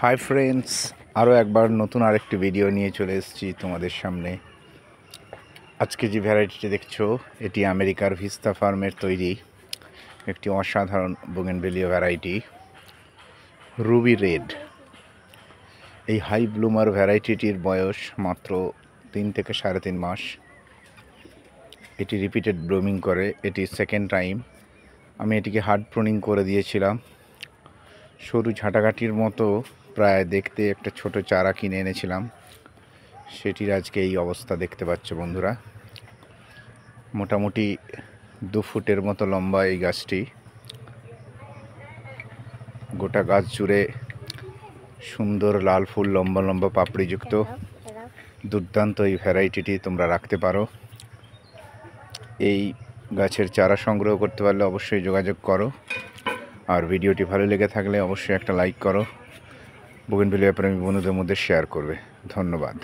Hi friends, আরও একবার নতুন আরেকটি ভিডিও নিয়ে চলে এসেছি তোমাদের সামনে। আজকে যে ভ্যারাইটিটি দেখছো এটি আমেরিকার ভিস্তা ফার্মের তৈরি একটি অসাধারণ বোগেনভেলিয়া ভ্যারাইটি, রুবি রেড। এই হাই ব্লুমার ভ্যারাইটিটির বয়স মাত্র 3 থেকে 3.5 মাস। এটি রিপিটেড ব্লুমিং করে, এটি সেকেন্ড টাইম। আমি এটিকে হার্ড প্রুনিং করে দিয়েছিলাম। সরু ঝাঁটাঘাটির মতো প্রায় দেখতে একটা ছোট চারা কিনে এনেছিলাম, সেটির আজকে এই অবস্থা দেখতে পাচ্ছ বন্ধুরা। মোটামুটি 2 ফুটের মতো লম্বা এই গাছটি। গোটা গাছ জুড়ে সুন্দর লাল ফুল, লম্বা লম্বা পাপড়িযুক্ত দুর্দান্ত এই ভ্যারাইটিটি তোমরা রাখতে পারো। এই গাছের চারা সংগ্রহ করতে পারলে অবশ্যই যোগাযোগ করো। আর ভিডিওটি ভালো লেগে থাকলে অবশ্যই একটা লাইক করো, বোগেনভেলিয়া প্রেমী বন্ধুদের মধ্যে শেয়ার করবে। ধন্যবাদ।